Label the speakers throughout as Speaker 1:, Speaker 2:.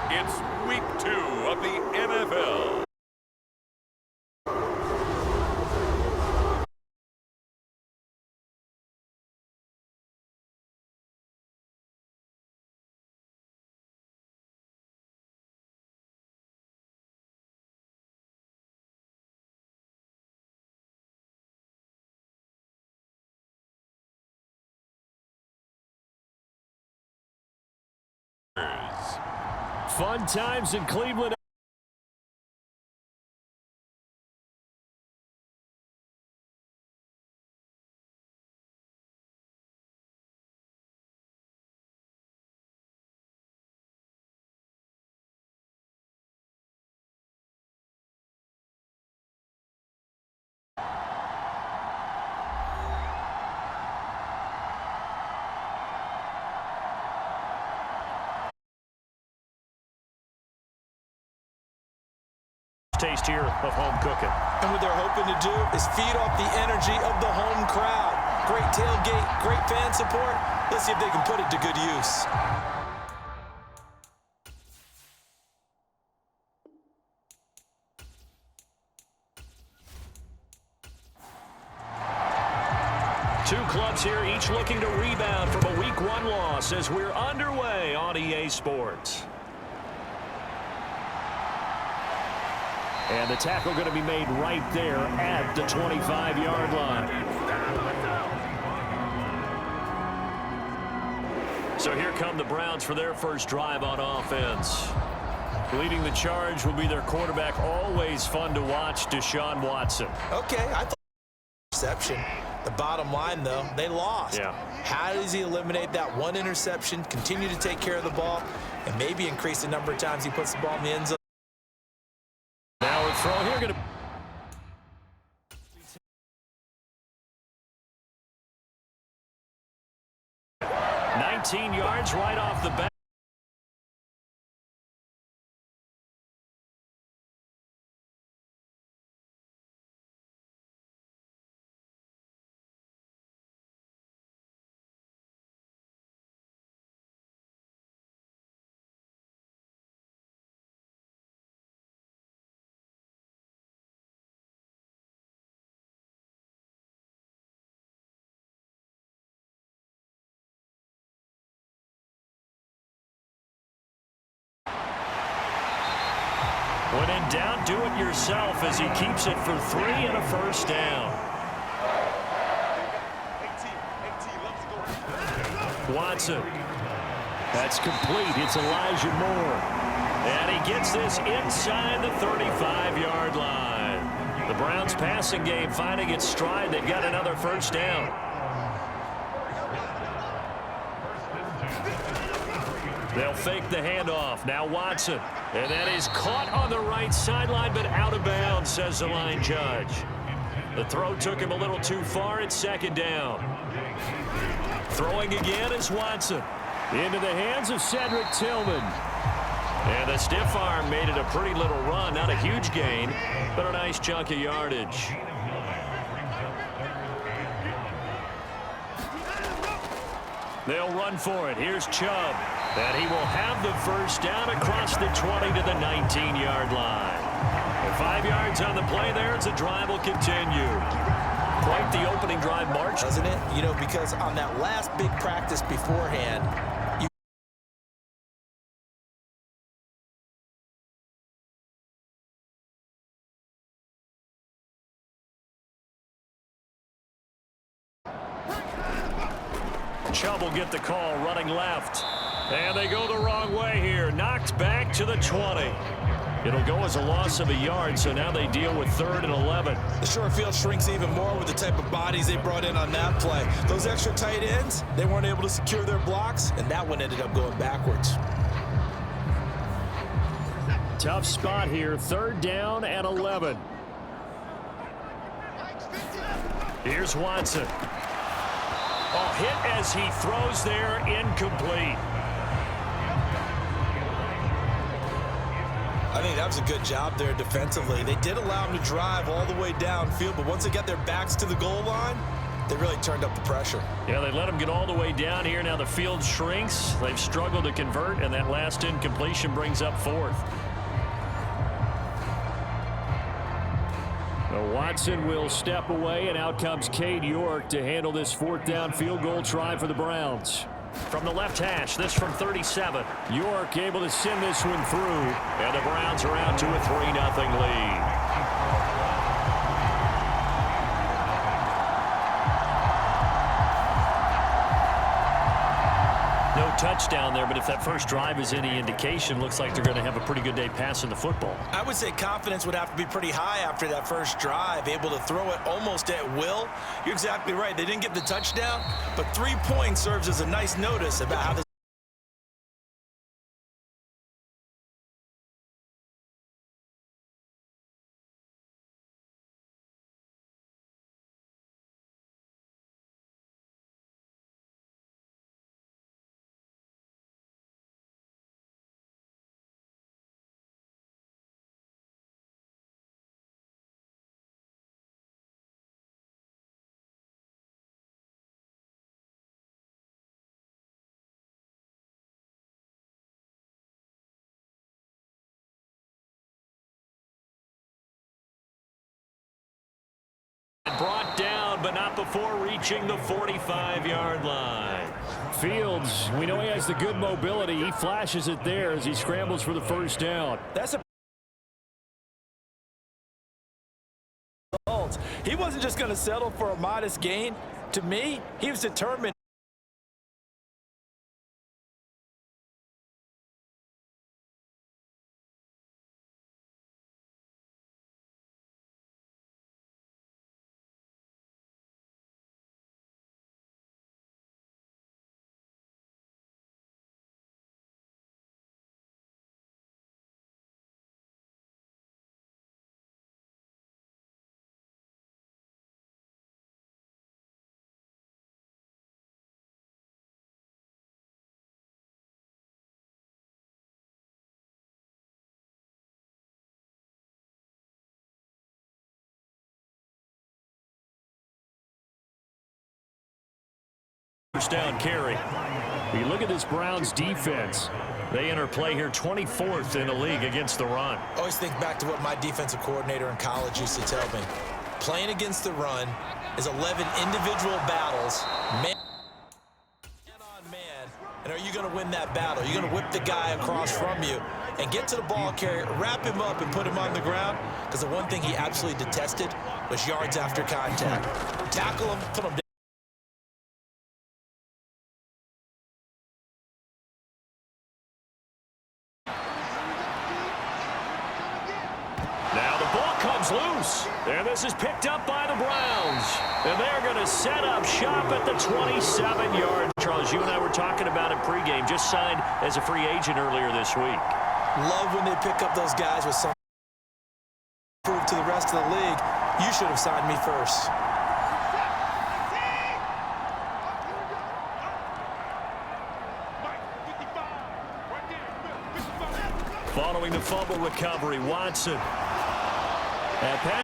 Speaker 1: It's week 2 of the NFL.
Speaker 2: Fun times in Cleveland. Taste here of home cooking.
Speaker 3: And what they're hoping to do is feed off the energy of the home crowd. Great tailgate, great fan support. Let's see if they can put it to good use.
Speaker 2: Two clubs here, each looking to rebound from a Week 1 loss as we're underway on EA Sports. And the tackle going to be made right there at the 25-yard line. So here come the Browns for their first drive on offense. Leading the charge will be their quarterback, always fun to watch, Deshaun Watson.
Speaker 3: Okay, I thought interception. The bottom line, though, they lost.
Speaker 2: Yeah.
Speaker 3: How does he eliminate that one interception, continue to take care of the ball, and maybe increase the number of times he puts the ball in the end zone?
Speaker 2: Now a throw here going to 19 yards right off the bat. When in doubt, do it yourself as he keeps it for 3 and a first down. Watson. That's complete. It's Elijah Moore. And he gets this inside the 35-yard line. The Browns passing game finding its stride. They've got another first down. They'll fake the handoff. Now Watson. And that is caught on the right sideline, but out of bounds, says the line judge. The throw took him a little too far. It's second down. Throwing again is Watson. Into the hands of Cedric Tillman. And the stiff arm made it a pretty little run. Not a huge gain, but a nice chunk of yardage. They'll run for it. Here's Chubb. And he will have the first down across the 20 to the 19-yard line. And 5 yards on the play there as the drive will continue. Quite the opening drive march.
Speaker 3: Doesn't it? You know, because on that last big practice beforehand,
Speaker 2: Chubb will get the call running left. And they go the wrong way here. Knocked back to the 20. It'll go as a loss of a yard, so now they deal with 3rd and 11.
Speaker 3: The short field shrinks even more with the type of bodies they brought in on that play. Those extra tight ends, they weren't able to secure their blocks, and that one ended up going backwards.
Speaker 2: Tough spot here. 3rd down and 11. Here's Watson. Oh, hit as he throws there, incomplete.
Speaker 3: I think that was a good job there defensively. They did allow him to drive all the way downfield, but once they got their backs to the goal line, They really turned up the pressure.
Speaker 2: Yeah, they let them get all the way down here. Now the field shrinks. They've struggled to convert, and that last incompletion brings up fourth. Now Watson will step away, and out comes Cade York to handle this fourth down field goal try for the Browns. From the left hash, this from 37. York able to send this one through, and the Browns are out to a 3-0 lead. No touchdown there, but if that first drive is any indication, looks like they're going to have a pretty good day passing the football.
Speaker 3: I would say confidence would have to be pretty high after that first drive, able to throw it almost at will. You're exactly right. They didn't get the touchdown, but 3 points serves as a nice notice about how this
Speaker 2: brought down, but not before reaching the 45-yard line. Fields, we know he has the good mobility. He flashes it there as he scrambles for the first down.
Speaker 3: That's a result. He wasn't just going to settle for a modest gain. To me, he was determined.
Speaker 2: First down carry. You look at this Browns defense. They enter play here 24th in the league against the run.
Speaker 3: Always think back to what my defensive coordinator in college used to tell me. Playing against the run is 11 individual battles, man on man. And are you going to win that battle? You're going to whip the guy across from you and get to the ball carrier, wrap him up, and put him on the ground? Because the one thing he absolutely detested was yards after contact. Tackle him, put him down.
Speaker 2: Now the ball comes loose, and this is picked up by the Browns. And they're going to set up shop at the 27-yard. Charles, you and I were talking about it pregame, just signed as a free agent earlier this week.
Speaker 3: Love when they pick up those guys with some proof to the rest of the league. You should have signed me first.
Speaker 2: Following the fumble recovery, Watson. And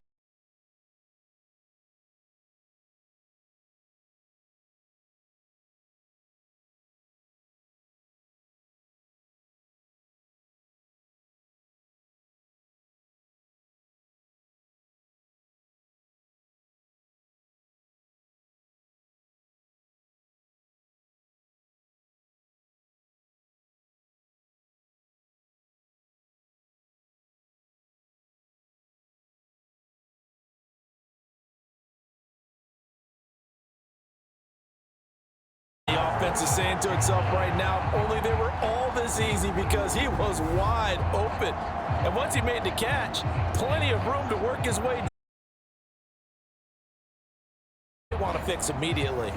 Speaker 3: The offense is saying to itself right now, only they were all this easy because he was wide open. And once he made the catch, plenty of room to work his way. They want to fix immediately.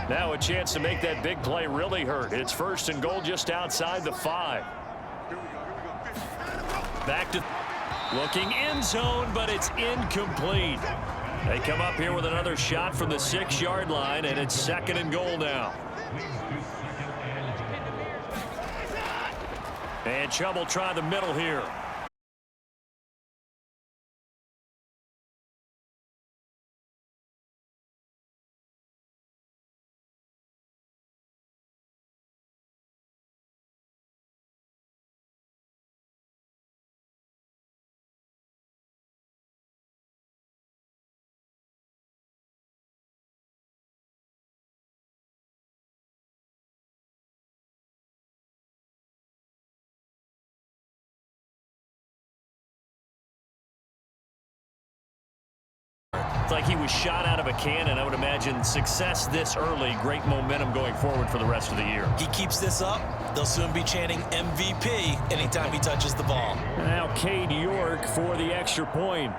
Speaker 2: now a chance to make that big play really hurt. It's first and goal just outside the 5. Back to looking end zone, but it's incomplete. They come up here with another shot from the 6-yard line, and it's second and goal now. And Chubb will try the middle here. It's like he was shot out of a cannon. I would imagine success this early, great momentum going forward for the rest of the year.
Speaker 3: He keeps this up, they'll soon be chanting MVP anytime he touches the ball.
Speaker 2: Now Cade York for the extra point.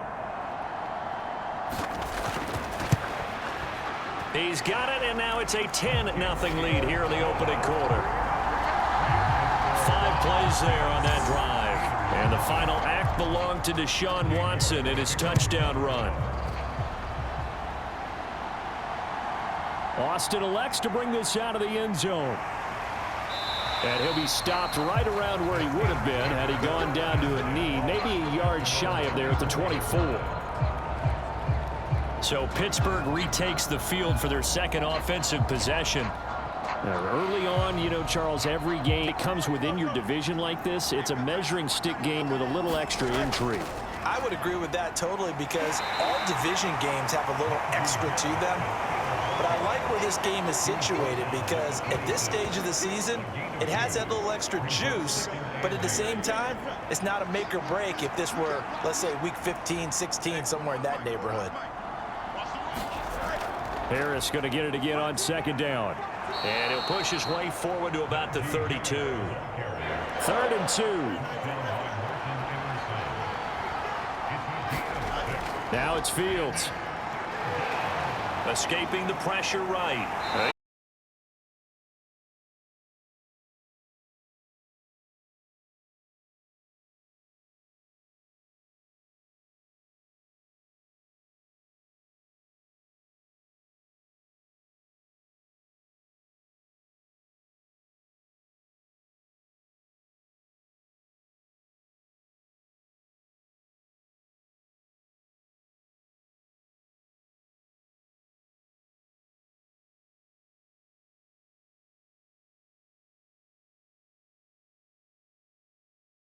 Speaker 2: He's got it, and now it's a 10-0 lead here in the opening quarter. 5 plays there on that drive. And the final act belonged to Deshaun Watson in his touchdown run. Austin elects to bring this out of the end zone. And he'll be stopped right around where he would have been had he gone down to a knee, maybe a yard shy of there at the 24. So Pittsburgh retakes the field for their second offensive possession. Now, early on, you know, Charles, every game that comes within your division like this, it's a measuring stick game with a little extra intrigue.
Speaker 3: I would agree with that totally because all division games have a little extra to them. But I like where this game is situated because at this stage of the season, it has that little extra juice, but at the same time, it's not a make or break if this were, let's say, week 15, 16, somewhere in that neighborhood.
Speaker 2: Harris going to get it again on second down. And he'll push his way forward to about the 32. 3rd and 2. Now it's Fields. Escaping the pressure right.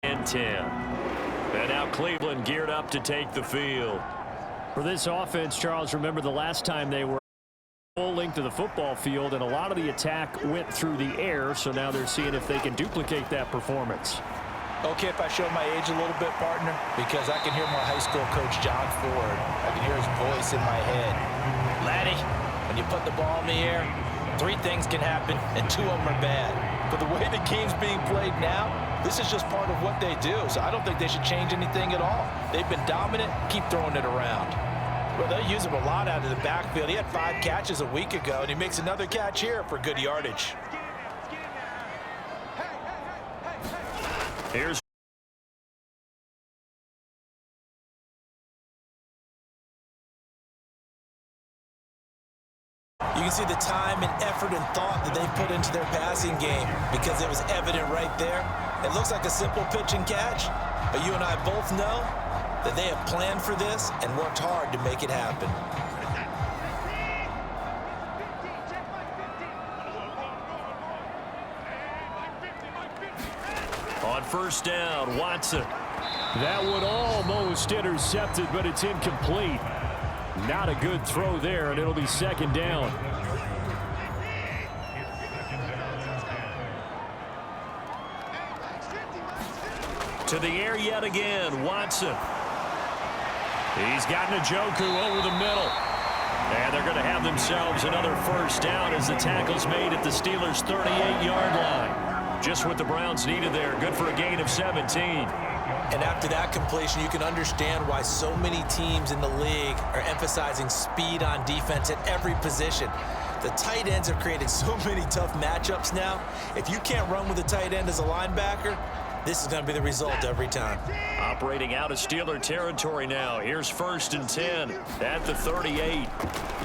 Speaker 2: And 10. And now Cleveland geared up to take the field. For this offense, Charles, remember the last time they were full length of the football field, and a lot of the attack went through the air, so now they're seeing if they can duplicate that performance.
Speaker 3: Okay, if I show my age a little bit, partner, because I can hear my high school coach, John Ford. I can hear his voice in my head. Laddie, when you put the ball in the air, 3 things can happen, and 2 of them are bad. But the way the game's being played now, this is just part of what they do, so I don't think they should change anything at all. They've been dominant, keep throwing it around. Well, they use him a lot out of the backfield. He had 5 catches a week ago, and he makes another catch here for good yardage.
Speaker 2: Here's
Speaker 3: you can see the time and effort and thought that they put into their passing game because it was evident right there. It looks like a simple pitch and catch, but you and I both know that they have planned for this and worked hard to make it happen.
Speaker 2: on first down, Watson. That one almost intercepted, but it's incomplete. Not a good throw there, and it'll be second down. To the air yet again, Watson. He's got Njoku over the middle. And they're going to have themselves another first down as the tackle's made at the Steelers' 38-yard line. Just what the Browns needed there. Good for a gain of 17.
Speaker 3: And after that completion, you can understand why so many teams in the league are emphasizing speed on defense at every position. The tight ends have created so many tough matchups now. If you can't run with a tight end as a linebacker, this is going to be the result every time.
Speaker 2: Operating out of Steeler territory now. Here's first and 10 at the 38.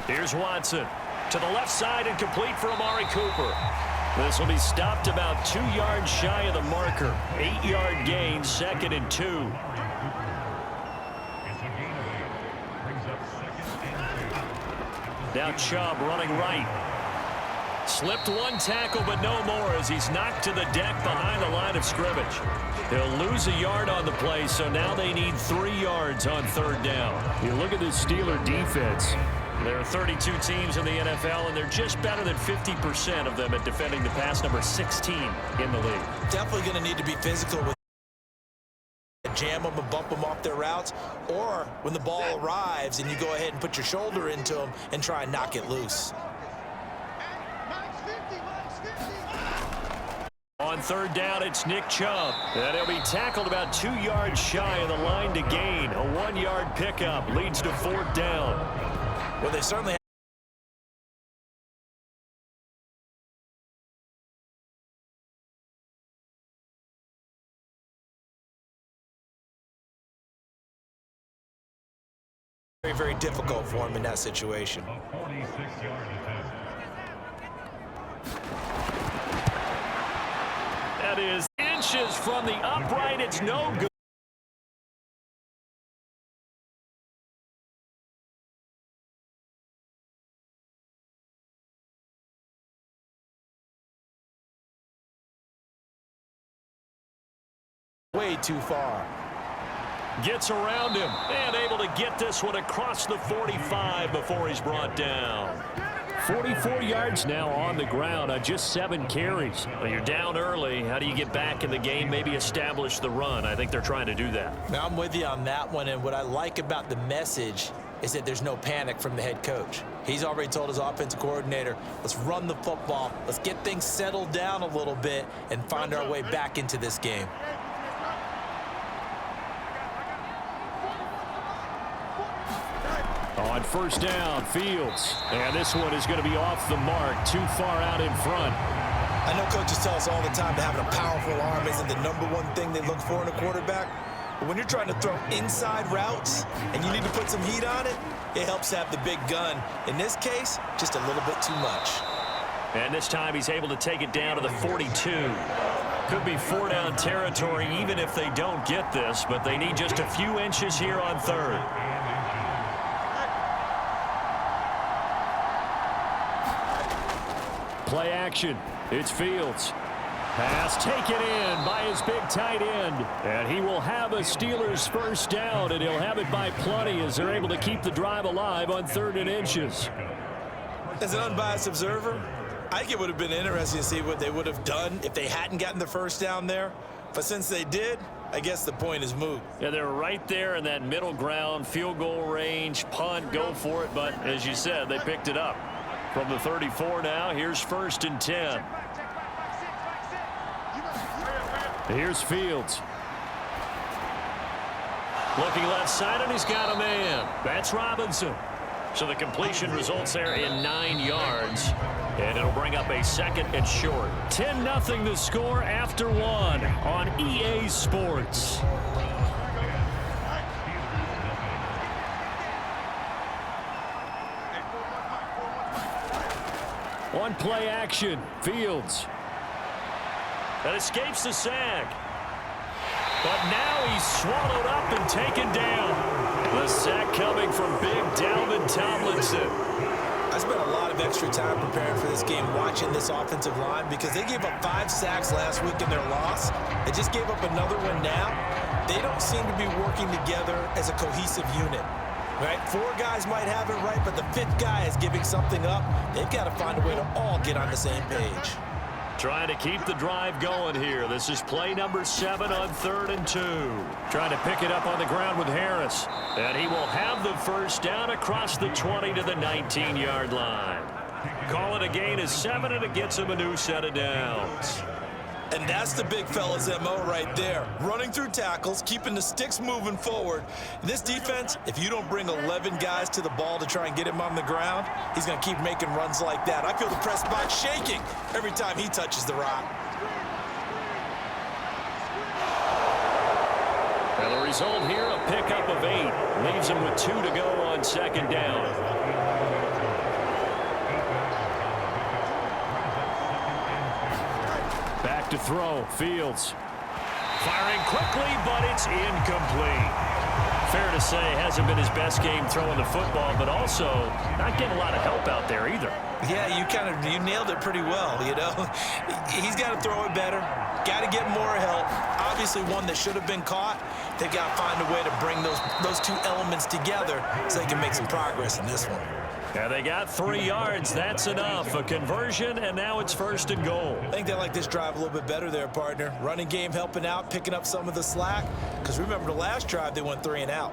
Speaker 2: Here's Watson to the left side and complete for Amari Cooper. This will be stopped about 2 yards shy of the marker. 8-yard gain, second and 2. Now Chubb running right. Slipped one tackle, but no more as he's knocked to the deck behind the line of scrimmage. They'll lose a yard on the play, so now they need 3 yards on third down. You look at this Steeler defense. There are 32 teams in the NFL, and they're just better than 50% of them at defending the pass, number 16 in the league.
Speaker 3: Definitely going to need to be physical with jam them and bump them off their routes, or when the ball arrives and you go ahead and put your shoulder into them and try and knock it loose.
Speaker 2: On third down, it's Nick Chubb. And he'll be tackled about 2 yards shy of the line to gain. A 1-yard pickup leads to fourth down.
Speaker 3: Well, they certainly very, very difficult for him in that situation.
Speaker 2: That is inches from the upright. It's no good.
Speaker 3: Way too far.
Speaker 2: Gets around him and able to get this one across the 45 before he's brought down. 44 yards now on the ground on just 7 carries. Well, you're down early. How do you get back in the game, maybe establish the run? I think they're trying to do that.
Speaker 3: Now, I'm with you on that one, and what I like about the message is that there's no panic from the head coach. He's already told his offensive coordinator, let's run the football, let's get things settled down a little bit and find our way back into this game.
Speaker 2: On first down, Fields. And this one is going to be off the mark, too far out in front.
Speaker 3: I know coaches tell us all the time that having a powerful arm isn't the #1 thing they look for in a quarterback. But when you're trying to throw inside routes and you need to put some heat on it, it helps have the big gun. In this case, just a little bit too much.
Speaker 2: And this time he's able to take it down to the 42. Could be 4-down territory even if they don't get this, but they need just a few inches here on third. Play action. It's Fields. Pass taken in by his big tight end. And he will have a Steelers first down, and he'll have it by plenty as they're able to keep the drive alive on 3rd and inches.
Speaker 3: As an unbiased observer, I think it would have been interesting to see what they would have done if they hadn't gotten the first down there. But since they did, I guess the point is moot.
Speaker 2: Yeah, they're right there in that middle ground, field goal range, punt, go for it. But as you said, they picked it up. From the 34 now, here's 1st and 10. Here's Fields. Looking left side, and he's got a man. That's Robinson. So the completion results there in 9 yards. And it'll bring up a 2nd and short. 10-0 the score after 1 on EA Sports. On play action, Fields. That escapes the sack. But now he's swallowed up and taken down. The sack coming from big Dalvin Tomlinson.
Speaker 3: I spent a lot of extra time preparing for this game watching this offensive line because they gave up 5 sacks last week in their loss. They just gave up another one now. They don't seem to be working together as a cohesive unit. Right? 4 guys might have it right, but the 5th guy is giving something up. They've got to find a way to all get on the same page.
Speaker 2: Trying to keep the drive going here. This is play number 7 on 3rd and 2. Trying to pick it up on the ground with Harris. And he will have the first down across the 20 to the 19-yard line. Call it a gain of 7, and it gets him a new set of downs.
Speaker 3: And that's the big fella's MO right there. Running through tackles, keeping the sticks moving forward. This defense, if you don't bring 11 guys to the ball to try and get him on the ground, he's going to keep making runs like that. I feel the press box shaking every time he touches the rock.
Speaker 2: And the result here, a pickup of 8. Leaves him with 2 to go on 2nd down. Back to throw, Fields. Firing quickly, but it's incomplete. Fair to say, hasn't been his best game throwing the football, but also not getting a lot of help out there either.
Speaker 3: Yeah, you nailed it pretty well, you know. He's got to throw it better, got to get more help. Obviously one that should have been caught. They've got to find a way to bring those 2 elements together so they can make some progress in this one.
Speaker 2: And they got 3 yards. That's enough. A conversion, and now it's 1st and goal.
Speaker 3: I think they like this drive a little bit better there, partner. Running game helping out, picking up some of the slack. Because remember the last drive, they went 3 and out.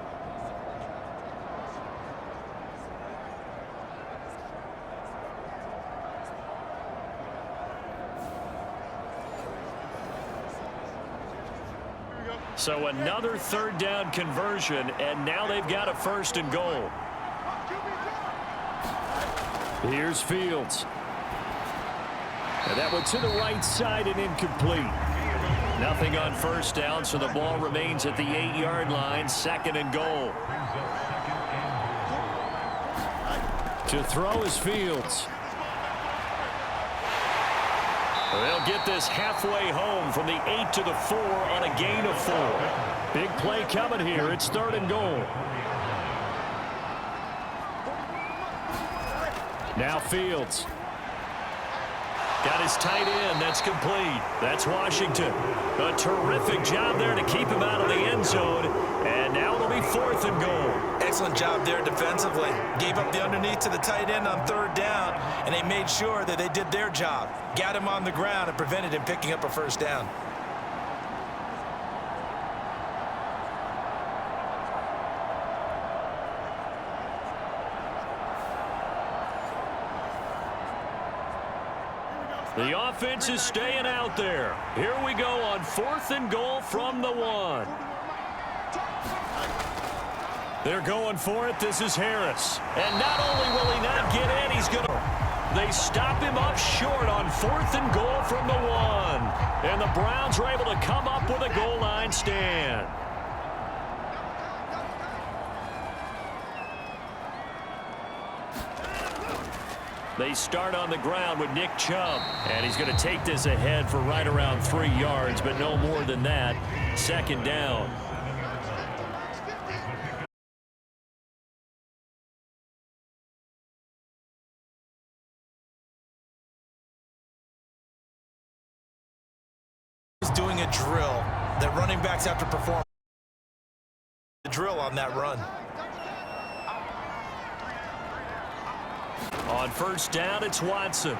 Speaker 2: So another 3rd down conversion, and now they've got a 1st and goal. Here's Fields. And that one to the right side and incomplete. Nothing on 1st down, so the ball remains at the 8-yard line, 2nd and goal. To throw is Fields. They'll get this halfway home from the 8 to the 4 on a gain of 4. Big play coming here. It's 3rd and goal. Now Fields. Got his tight end. That's complete. That's Washington. A terrific job there to keep him out of the end zone. And now it'll be 4th and goal.
Speaker 3: Excellent job there defensively. Gave up the underneath to the tight end on 3rd down, and they made sure that they did their job. Got him on the ground and prevented him picking up a 1st down.
Speaker 2: The offense is staying out there. Here we go on 4th and goal from the 1. They're going for it. This is Harris. And not only will he not get in, he's going to... They stop him up short on 4th and goal from the 1. And the Browns are able to come up with a goal line stand. They start on the ground with Nick Chubb. And he's going to take this ahead for right around 3 yards, but no more than that. 2nd down.
Speaker 3: He's doing a drill that running backs have to perform. The drill on that run.
Speaker 2: On 1st down, it's Watson.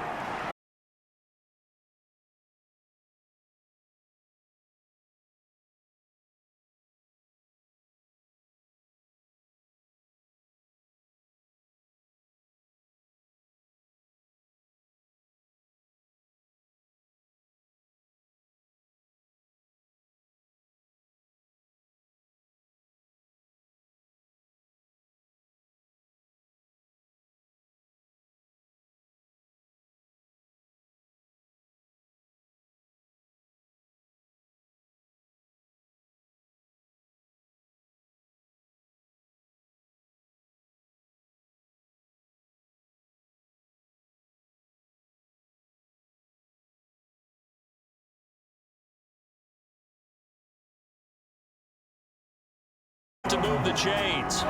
Speaker 2: To move the chains.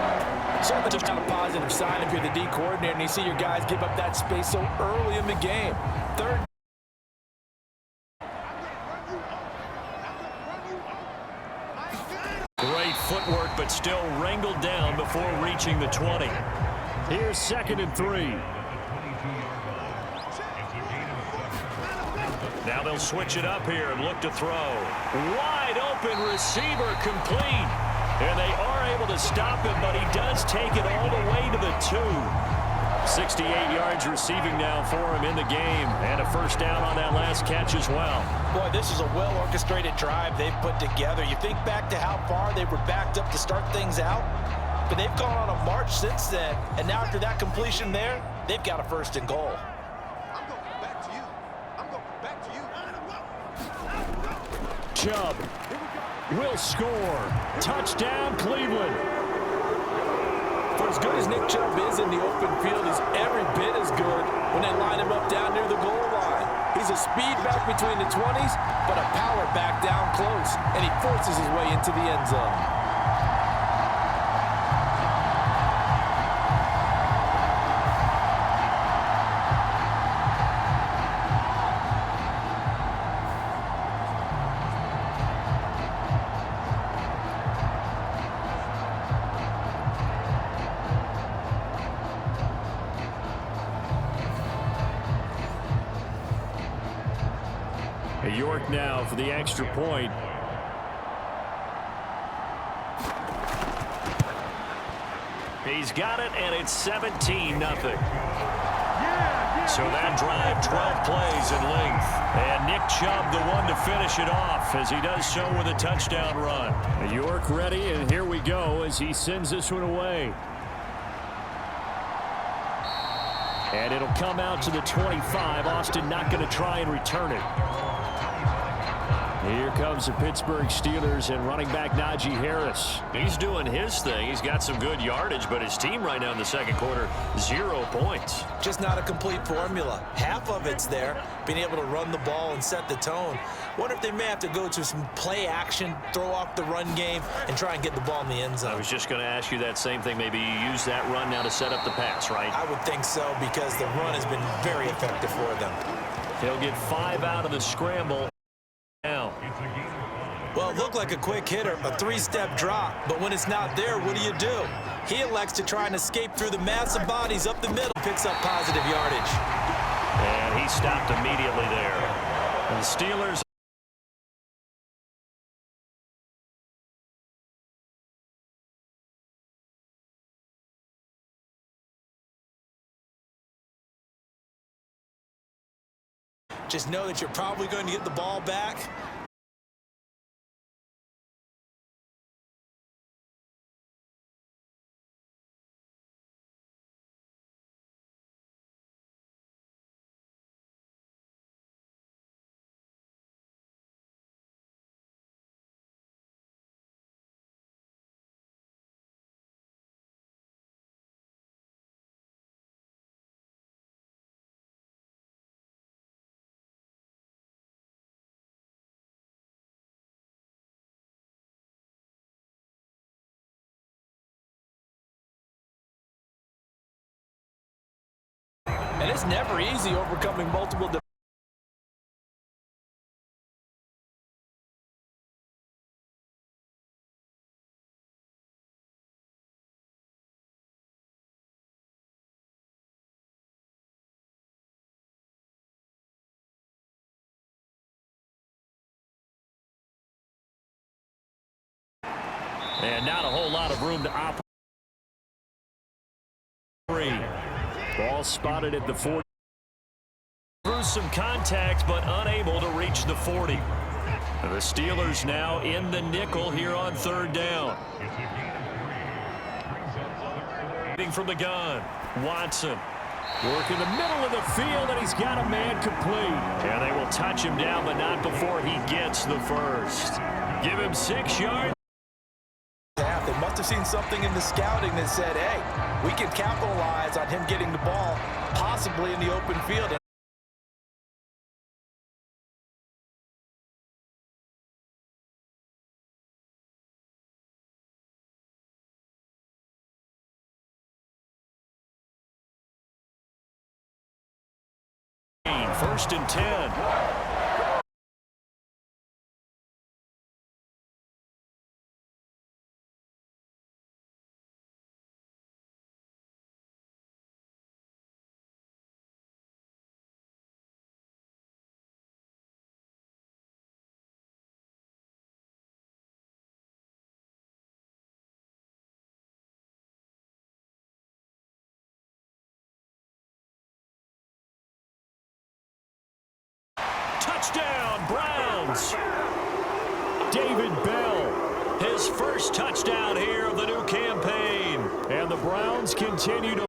Speaker 4: Certainly just kind of positive sign if you're the D coordinator and you see your guys give up that space so early in the game. 3rd.
Speaker 2: Great footwork, but still wrangled down before reaching the 20. Here's 2nd and 3. Now they'll switch it up here and look to throw. Wide open receiver complete. And they are able to stop him, but he does take it all the way to the 2. 68 yards receiving now for him in the game. And a 1st down on that last catch as well.
Speaker 3: Boy, this is a well-orchestrated drive they've put together. You think back to how far they were backed up to start things out, but they've gone on a march since then. And now after that completion there, they've got a 1st and goal.
Speaker 5: I'm going back to you. I'm going back to you.
Speaker 2: Chubb will score. Touchdown, Cleveland.
Speaker 4: For as good as Nick Chubb is in the open field, he's every bit as good when they line him up down near the goal line. He's a speed back between the 20s, but a power back down close, and he forces his way into the end zone.
Speaker 2: York now for the extra point. He's got it, and it's 17-0. So that drive, 12 plays in length. And Nick Chubb, the one to finish it off, as he does so with a touchdown run. York ready, and here we go as he sends this one away. And it'll come out to the 25. Austin not going to try and return it. Here comes the Pittsburgh Steelers and running back Najee Harris. He's doing his thing. He's got some good yardage, but his team right now in the second quarter, 0 points.
Speaker 3: Just not a complete formula. Half of it's there, being able to run the ball and set the tone. Wonder if they may have to go to some play action, throw off the run game, and try and get the ball in the end zone.
Speaker 2: I was just going to ask you that same thing. Maybe you use that run now to set up the pass, right?
Speaker 3: I would think so, because the run has been very effective for them.
Speaker 2: He'll get 5 out of the scramble. Now.
Speaker 3: Well, it looked like a quick hitter, a 3-step drop, but when it's not there, what do? He elects to try and escape through the massive bodies up the middle, picks up positive yardage.
Speaker 2: And he stopped immediately there. And the Steelers.
Speaker 3: Just know that you're probably going to get the ball back.
Speaker 4: And it's never easy overcoming multiple
Speaker 2: And not a whole lot of room to operate. Ball spotted at the 40. Through some contact, but unable to reach the 40. The Steelers now in the nickel here on 3rd down. From the gun, Watson. Work in the middle of the field, and he's got a man complete. And they will touch him down, but not before he gets the first. Give him 6 yards.
Speaker 4: They must have seen something in the scouting that said, hey, we can capitalize on him getting the ball, possibly in the open field.
Speaker 2: First and 10. Touchdown, Browns. David Bell, his first touchdown here of the new campaign. And the Browns continue to.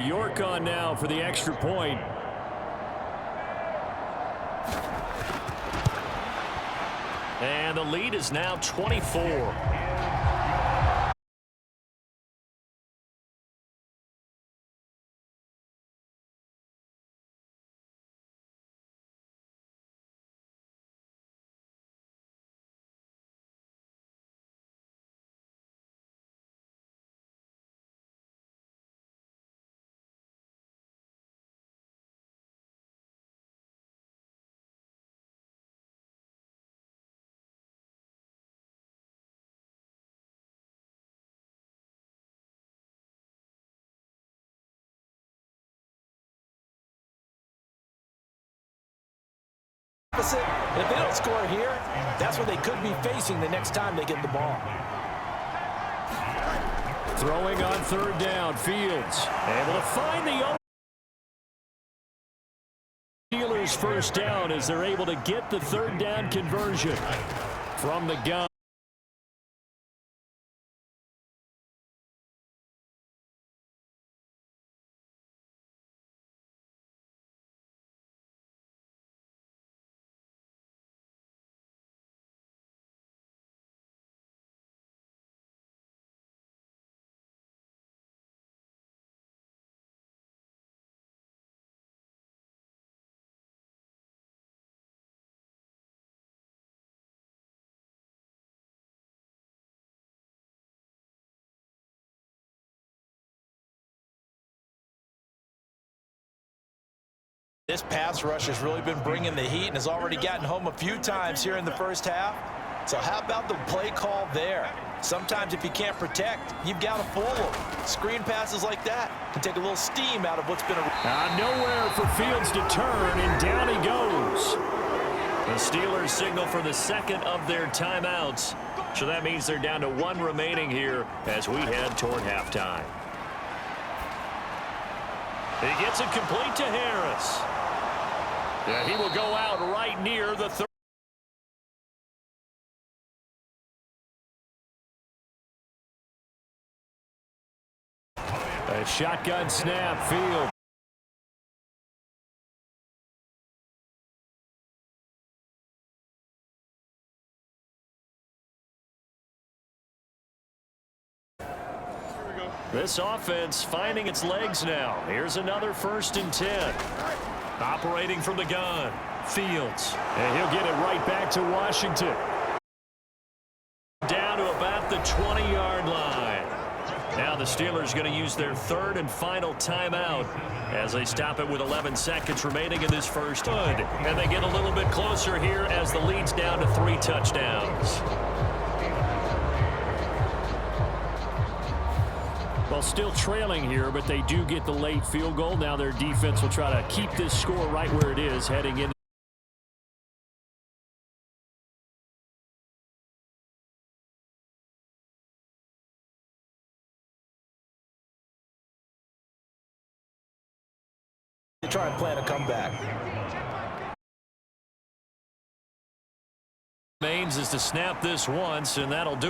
Speaker 2: York on now for the extra point. And the lead is now 24.
Speaker 4: And if they don't score here, that's what they could be facing the next time they get the ball.
Speaker 2: Throwing on third down, Fields able to find the Steelers first down as they're able to get the third down conversion from the gun.
Speaker 3: This pass rush has really been bringing the heat and has already gotten home a few times here in the first half. So how about the play call there? Sometimes if you can't protect, you've got to fool them. Screen passes like that can take a little steam out of what's been a...
Speaker 2: Nowhere for Fields to turn, and down he goes. The Steelers signal for the second of their timeouts. So that means they're down to one remaining here as we head toward halftime. He gets it complete to Harris. Yeah, he will go out right near the third. A shotgun snap, Field. This offense finding its legs now. Here's another 1st and 10. Operating from the gun, Fields. And he'll get it right back to Washington. Down to about the 20-yard line. Now the Steelers going to use their third and final timeout as they stop it with 11 seconds remaining in this first. And they get a little bit closer here as the lead's down to 3 touchdowns. Well, still trailing here, but they do get the late field goal. Now their defense will try to keep this score right where it is heading in.
Speaker 3: They try and plan a comeback.
Speaker 2: Remains is to snap this once, and that'll do.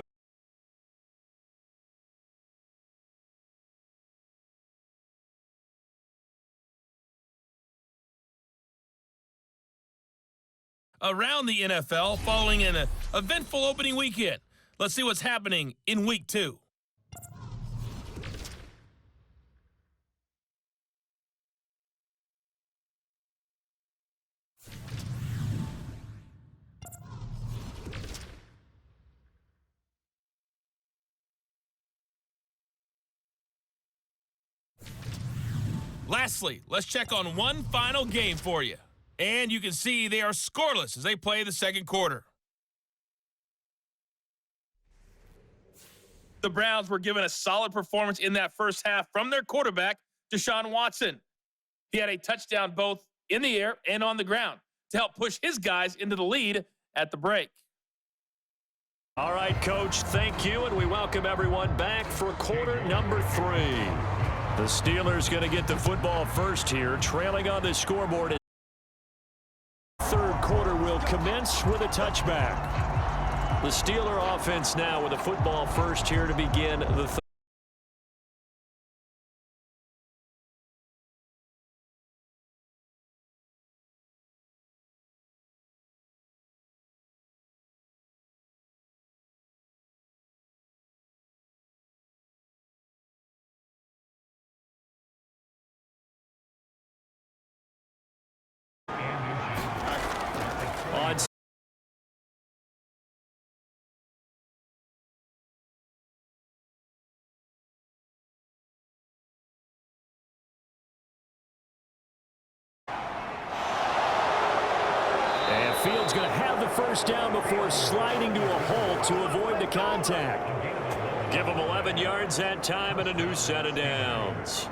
Speaker 6: Around the NFL following an eventful opening weekend. Let's see what's happening in Week 2. Lastly, let's check on one final game for you. And you can see they are scoreless as they play the second quarter. The Browns were given a solid performance in that first half from their quarterback, Deshaun Watson. He had a touchdown both in the air and on the ground to help push his guys into the lead at the break.
Speaker 2: All right, Coach, thank you, and we welcome everyone back for quarter number 3. The Steelers going to get the football first here, trailing on the scoreboard. Third quarter will commence with a touchback. The Steeler offense now with a football first here to begin the third. On and Fields going to have the first down before sliding to a halt to avoid the contact. Give him 11 yards that time and a new set of downs.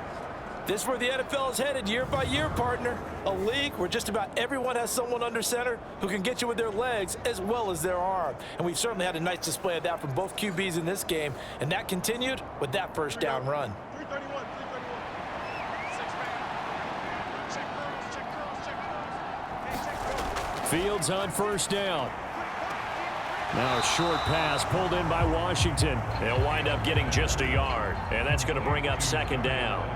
Speaker 4: This is where the NFL is headed year by year, partner. A league where just about everyone has someone under center who can get you with their legs as well as their arm. And we've certainly had a nice display of that from both QBs in this game. And that continued with that first down run.
Speaker 5: 331, 331.
Speaker 2: Fields on first down. Now a short pass pulled in by Washington. They'll wind up getting just a yard, and that's going to bring up second down.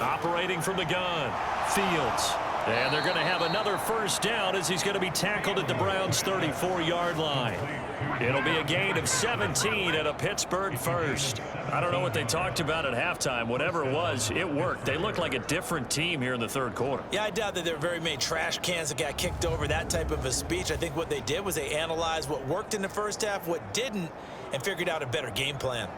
Speaker 2: Operating from the gun, Fields. And they're going to have another first down as he's going to be tackled at the Browns' 34-yard line. It'll be a gain of 17 and a Pittsburgh first. I don't know what they talked about at halftime. Whatever it was, it worked. They look like a different team here in the third quarter.
Speaker 3: Yeah, I doubt that there are very many trash cans that got kicked over, that type of a speech. I think what they did was they analyzed what worked in the first half, what didn't, and figured out a better game plan.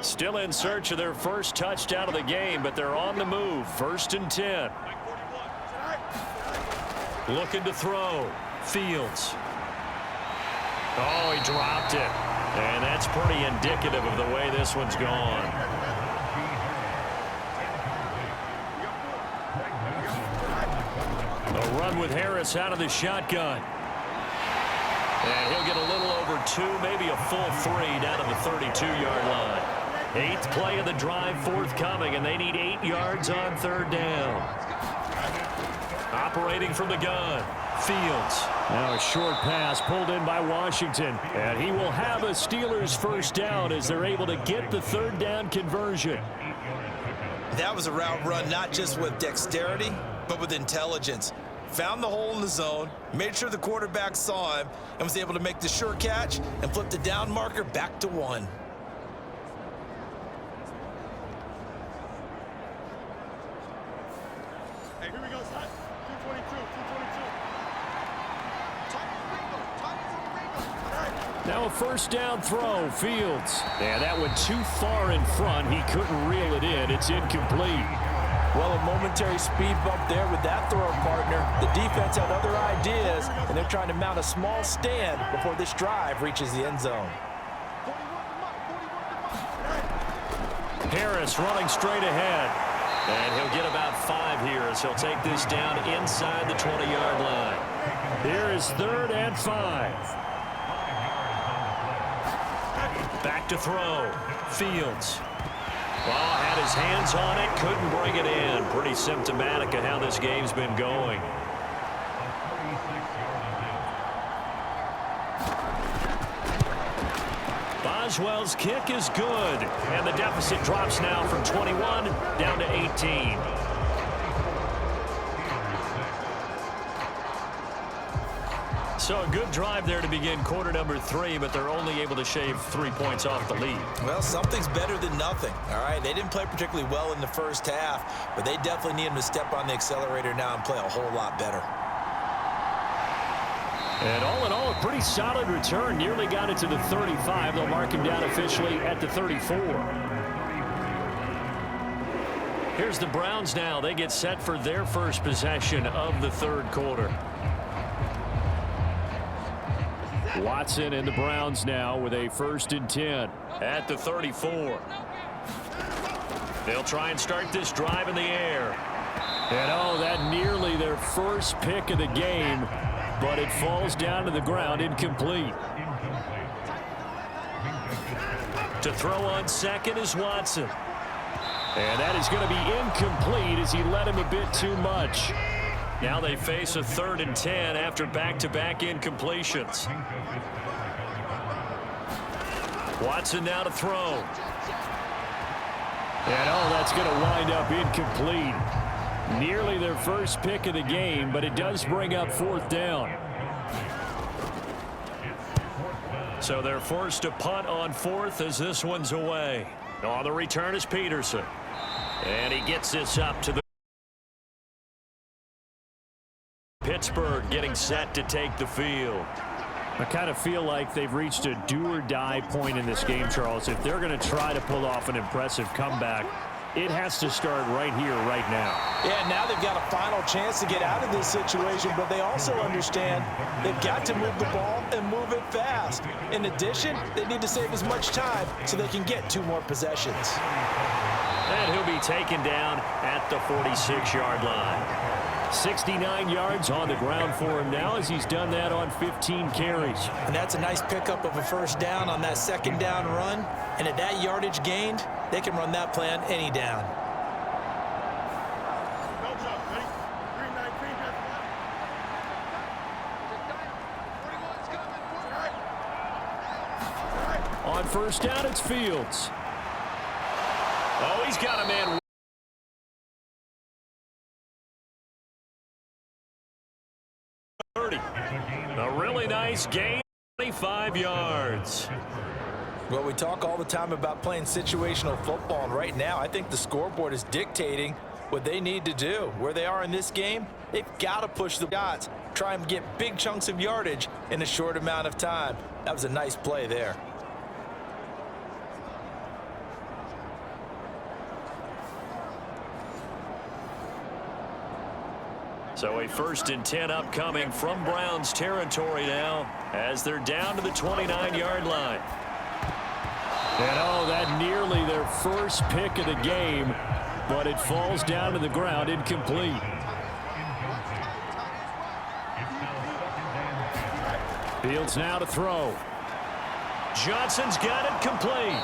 Speaker 2: Still in search of their first touchdown of the game, but they're on the move. 1st and 10. Looking to throw. Fields. Oh, he dropped it. And that's pretty indicative of the way this one's gone. A run with Harris out of the shotgun. And he'll get a little over 2, maybe a full 3 down to the 32-yard line. 8th play of the drive forthcoming, and they need 8 yards on third down. Operating from the gun, Fields. Now a short pass pulled in by Washington, and he will have a Steelers first down as they're able to get the third down conversion.
Speaker 3: That was a route run not just with dexterity, but with intelligence. Found the hole in the zone, made sure the quarterback saw him, and was able to make the sure catch and flip the down marker back to 1.
Speaker 5: Hey, here we go, son. 222, 222.
Speaker 2: Now a first down throw, Fields. Yeah, that went too far in front. He couldn't reel it in. It's incomplete.
Speaker 4: Well, a momentary speed bump there with that throw, partner. The defense had other ideas, and they're trying to mount a small stand before this drive reaches the end zone.
Speaker 2: Harris running straight ahead. And he'll get about 5 here as he'll take this down inside the 20-yard line. Here is 3rd and 5. Back to throw. Fields. Well, had his hands on it, couldn't bring it in. Pretty symptomatic of how this game's been going. Boswell's kick is good, and the deficit drops now from 21 down to 18. So a good drive there to begin quarter number 3, but they're only able to shave 3 points off the lead.
Speaker 3: Well, something's better than nothing, all right? They didn't play particularly well in the first half, but they definitely need him to step on the accelerator now and play a whole lot better.
Speaker 2: And all in all, a pretty solid return. Nearly got it to the 35. They'll mark him down officially at the 34. Here's the Browns now. They get set for their first possession of the third quarter. Watson and the Browns now with a 1st and 10 at the 34. They'll try and start this drive in the air. And oh, that nearly their first pick of the game, but it falls down to the ground incomplete. To throw on second is Watson. And that is going to be incomplete as he led him a bit too much. Now they face a 3rd and 10 after back-to-back incompletions. Watson now to throw. And oh, that's going to wind up incomplete. Nearly their first pick of the game, but it does bring up 4th down. So they're forced to punt on 4th as this one's away. On the return is Peterson. And he gets this up to the Pittsburgh getting set to take the field. I kind of feel like they've reached a do-or-die point in this game, Charles. If they're going to try to pull off an impressive comeback, It has to start right here, right now.
Speaker 3: Yeah, now they've got a final chance to get out of this situation, but they also understand they've got to move the ball and move it fast. In addition, they need to save as much time so they can get 2 more possessions.
Speaker 2: And he'll be taken down at the 46-yard line. 69 yards on the ground for him now as he's done that on 15 carries.
Speaker 3: And that's a nice pickup of a first down on that second down run. And at that yardage gained, they can run that play on any down.
Speaker 5: No job. Ready? 3-9,
Speaker 2: On first down, it's Fields. Oh, he's got a man. 30. A really nice gain, 25 yards.
Speaker 3: Well, we talk all the time about playing situational football, and right now I think the scoreboard is dictating what they need to do. Where they are in this game, they've got to push the shots, try and get big chunks of yardage in a short amount of time. That was a nice play there.
Speaker 2: So a 1st and 10 upcoming from Browns territory now as they're down to the 29-yard line. And oh, that nearly their first pick of the game, but it falls down to the ground incomplete. Fields now to throw. Johnson's got it complete.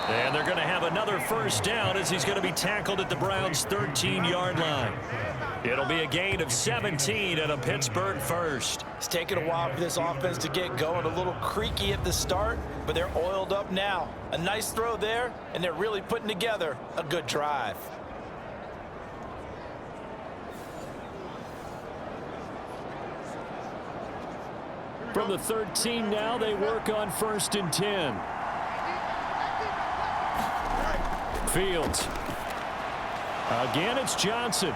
Speaker 2: And they're going to have another first down as he's going to be tackled at the Browns' 13-yard line. It'll be a gain of 17 and a Pittsburgh first.
Speaker 3: It's taken a while for this offense to get going. A little creaky at the start, but they're oiled up now. A nice throw there, and they're really putting together a good drive.
Speaker 2: From the 13 now, they work on 1st and 10. Fields. Again, it's Johnson.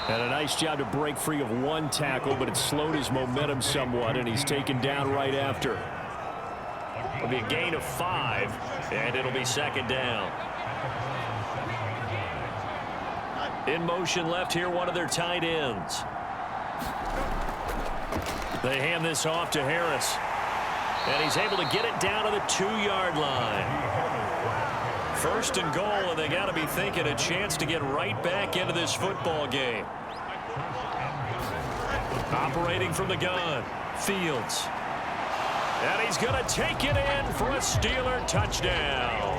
Speaker 2: And a nice job to break free of 1 tackle, but it slowed his momentum somewhat, and he's taken down right after. It'll be a gain of 5, and it'll be 2nd down. In motion left here, one of their tight ends. They hand this off to Harris. And he's able to get it down to the 2-yard line. 1st and goal, and they got to be thinking a chance to get right back into this football game. Operating from the gun, Fields. And he's going to take it in for a Steeler touchdown.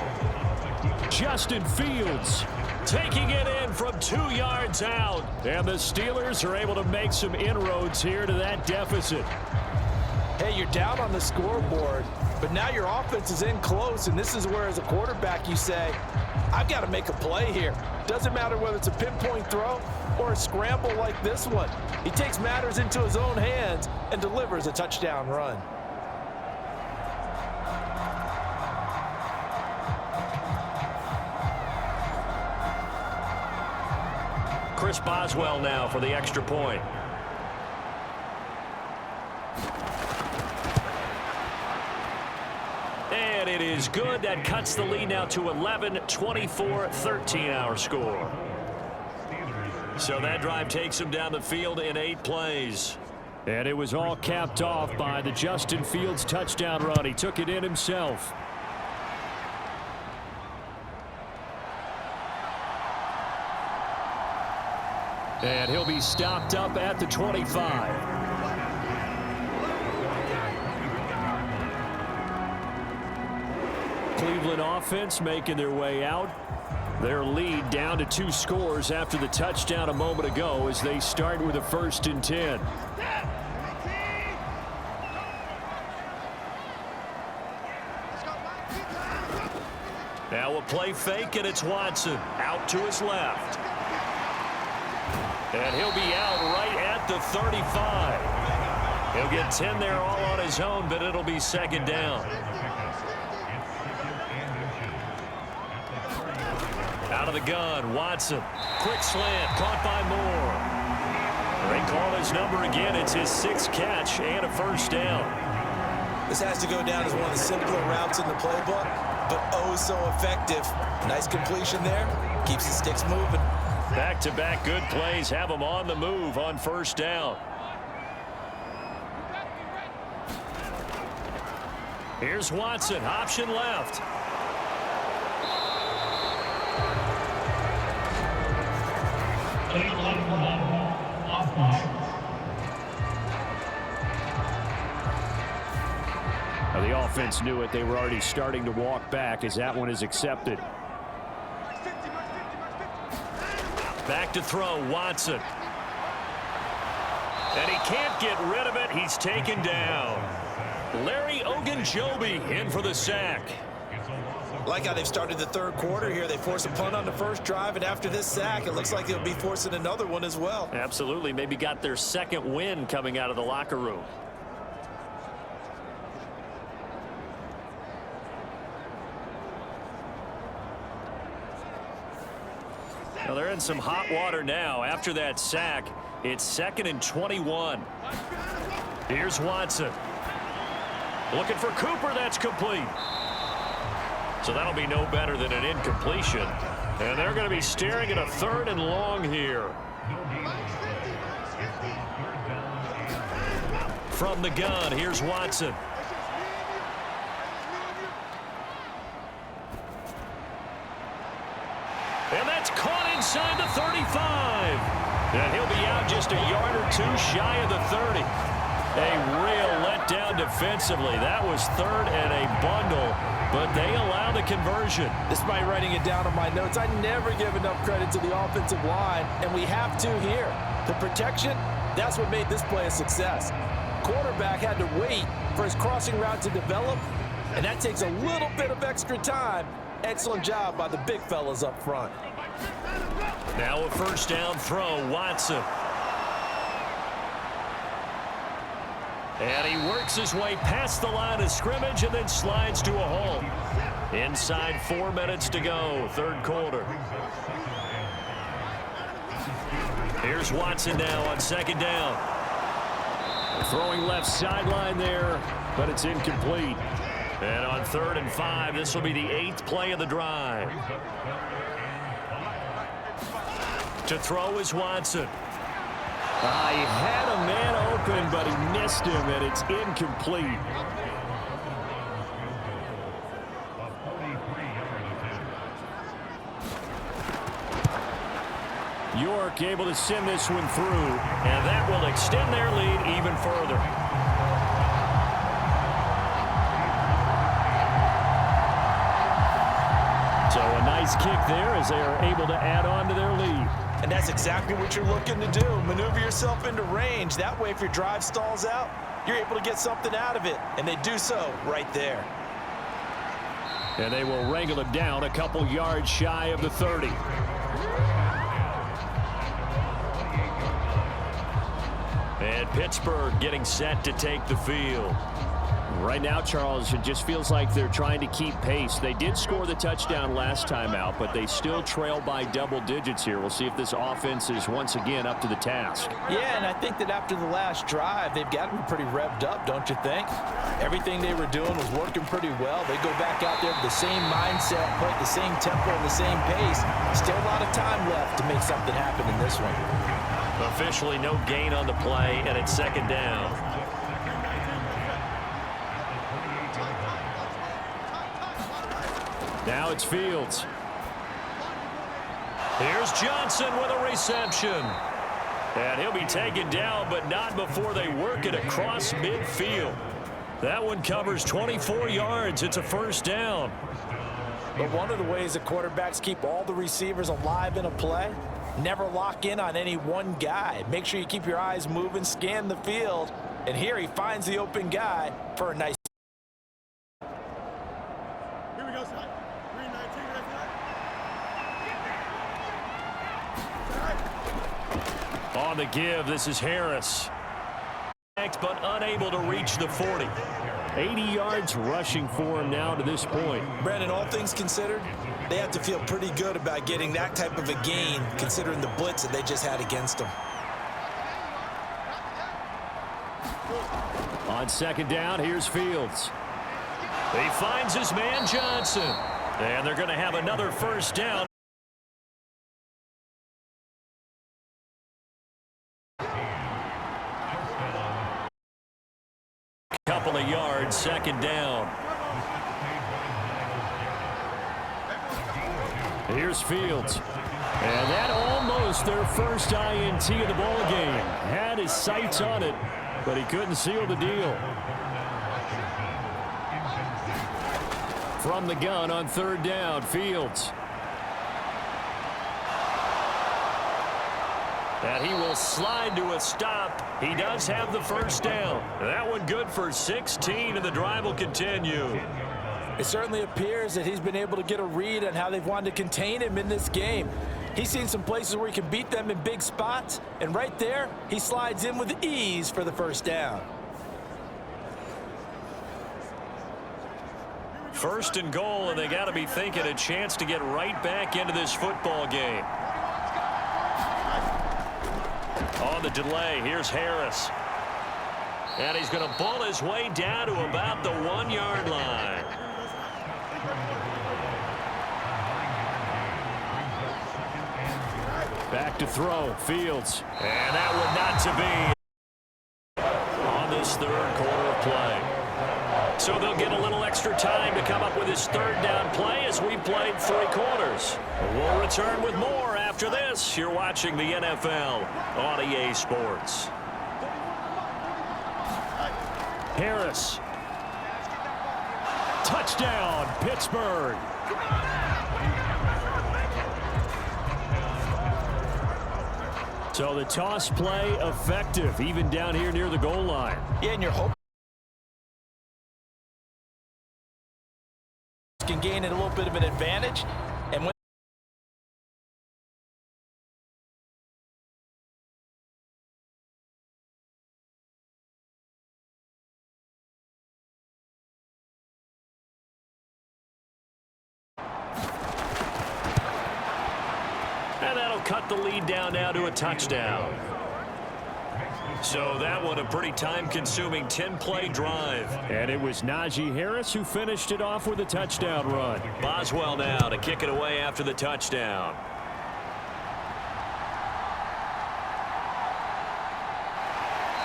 Speaker 2: Justin Fields taking it in from 2 yards out. And the Steelers are able to make some inroads here to that deficit.
Speaker 3: Hey, you're down on the scoreboard, but now your offense is in close, and this is where, as a quarterback, you say, I've got to make a play here. Doesn't matter whether it's a pinpoint throw or a scramble like this one. He takes matters into his own hands and delivers a touchdown run.
Speaker 2: Chris Boswell now for the extra point. And it is good. That cuts the lead now to 11, 24, 13 our score. So that drive takes him down the field in 8 plays. And it was all capped off by the Justin Fields touchdown run. He took it in himself. And he'll be stopped up at the 25. Cleveland offense making their way out. Their lead down to 2 scores after the touchdown a moment ago as they start with a 1st and 10. Now a play fake, and it's Watson out to his left. And he'll be out right at the 35. He'll get 10 there all on his own, but it'll be 2nd down. Out of the gun, Watson. Quick slant, caught by Moore. They call his number again. It's his 6th catch and a 1st down.
Speaker 3: This has to go down as one of the simpler routes in the playbook, but oh so effective. Nice completion there. Keeps the sticks moving.
Speaker 2: Back-to-back good plays have them on the move on first down. Here's Watson, option left. Now the offense knew it. They were already starting to walk back as that one is accepted. Back to throw, Watson. And he can't get rid of it. He's taken down. Larry Ogunjobi in for the sack.
Speaker 3: Like how they've started the third quarter here. They force a punt on the first drive, and after this sack, it looks like they'll be forcing another one as well.
Speaker 2: Absolutely. Maybe got their second win coming out of the locker room. Now they're in some hot water now. After that sack, it's 2nd and 21. Here's Watson. Looking for Cooper. That's complete. So that'll be no better than an incompletion. And they're going to be staring at a 3rd and long here. From the gun, here's Watson. And that's caught inside the 35. And he'll be out just a yard or two shy of the 30. A real letdown defensively. That was 3rd and a bundle, but they allow the conversion.
Speaker 4: Despite writing it down on my notes, I never give enough credit to the offensive line, and we have to here. The protection, that's what made this play a success. Quarterback had to wait for his crossing route to develop, and that takes a little bit of extra time. Excellent job by the big fellas up front.
Speaker 2: Now a first down throw, Watson. And he works his way past the line of scrimmage and then slides to a hole. Inside 4 minutes to go, third quarter. Here's Watson now on second down. Throwing left sideline there, but it's incomplete. And on 3rd and 5, this will be the 8th play of the drive. To throw is Watson. He had a man open, but he missed him, and it's incomplete. York able to send this one through, and that will extend their lead even further. So a nice kick there as they are able to add on to their lead.
Speaker 3: And that's exactly what you're looking to do. Maneuver yourself into range. That way, if your drive stalls out, you're able to get something out of it. And they do so right there.
Speaker 2: And they will wrangle it down a couple yards shy of the 30. And Pittsburgh getting set to take the field. Right now, Charles, it just feels like they're trying to keep pace. They did score the touchdown last time out, but they still trail by double digits here. We'll see if this offense is once again up to the task.
Speaker 4: Yeah, and I think that after the last drive, they've got to be pretty revved up, don't you think? Everything they were doing was working pretty well. They go back out there with the same mindset, play at the same tempo and the same pace. Still a lot of time left to make something happen in this one.
Speaker 2: Officially no gain on the play, and it's second down. Now it's Fields. Here's Johnson with a reception. And he'll be taken down, but not before they work it across midfield. That one covers 24 yards. It's a first down.
Speaker 4: But one of the ways that quarterbacks keep all the receivers alive in a play, never lock in on any one guy. Make sure you keep your eyes moving, scan the field. And here he finds the open guy for a nice.
Speaker 5: Here we go, son. 319, right there.
Speaker 2: On the give, this is Harris. But unable to reach the 40. 80 yards rushing for him now to this point.
Speaker 3: Brandon, all things considered, they have to feel pretty good about getting that type of a gain, considering the blitz that they just had against them.
Speaker 2: On second down, here's Fields. He finds his man Johnson. And they're going to have another first down. couple of yards, second down. Here's Fields. And that almost their first INT of the ball game. Had his sights on it, but he couldn't seal the deal. From the gun on third down, Fields. And he will slide to a stop. He does have the first down. That one good for 16, and the drive will continue.
Speaker 4: It certainly appears that he's been able to get a read on how they've wanted to contain him in this game. He's seen some places where he can beat them in big spots, and right there, he slides in with ease for the first down.
Speaker 2: First and goal, and they got to be thinking a chance to get right back into this football game. On the delay, here's Harris. And he's going to bull his way down to about the 1-yard line. Back to throw, Fields. And that would not to be on this third quarter of play. So they'll get a little extra time to come up with his third down play as we played 3 quarters. We'll return with more after this. You're watching the NFL on EA Sports. Harris. Touchdown, Pittsburgh. So the toss play effective, even down here near the goal line.
Speaker 4: Yeah, and you're hoping can gain a little bit of an advantage. And when
Speaker 2: and that'll cut the lead down now to a touchdown. So that one a pretty time-consuming 10-play drive. And it was Najee Harris who finished it off with a touchdown run. Boswell now to kick it away after the touchdown.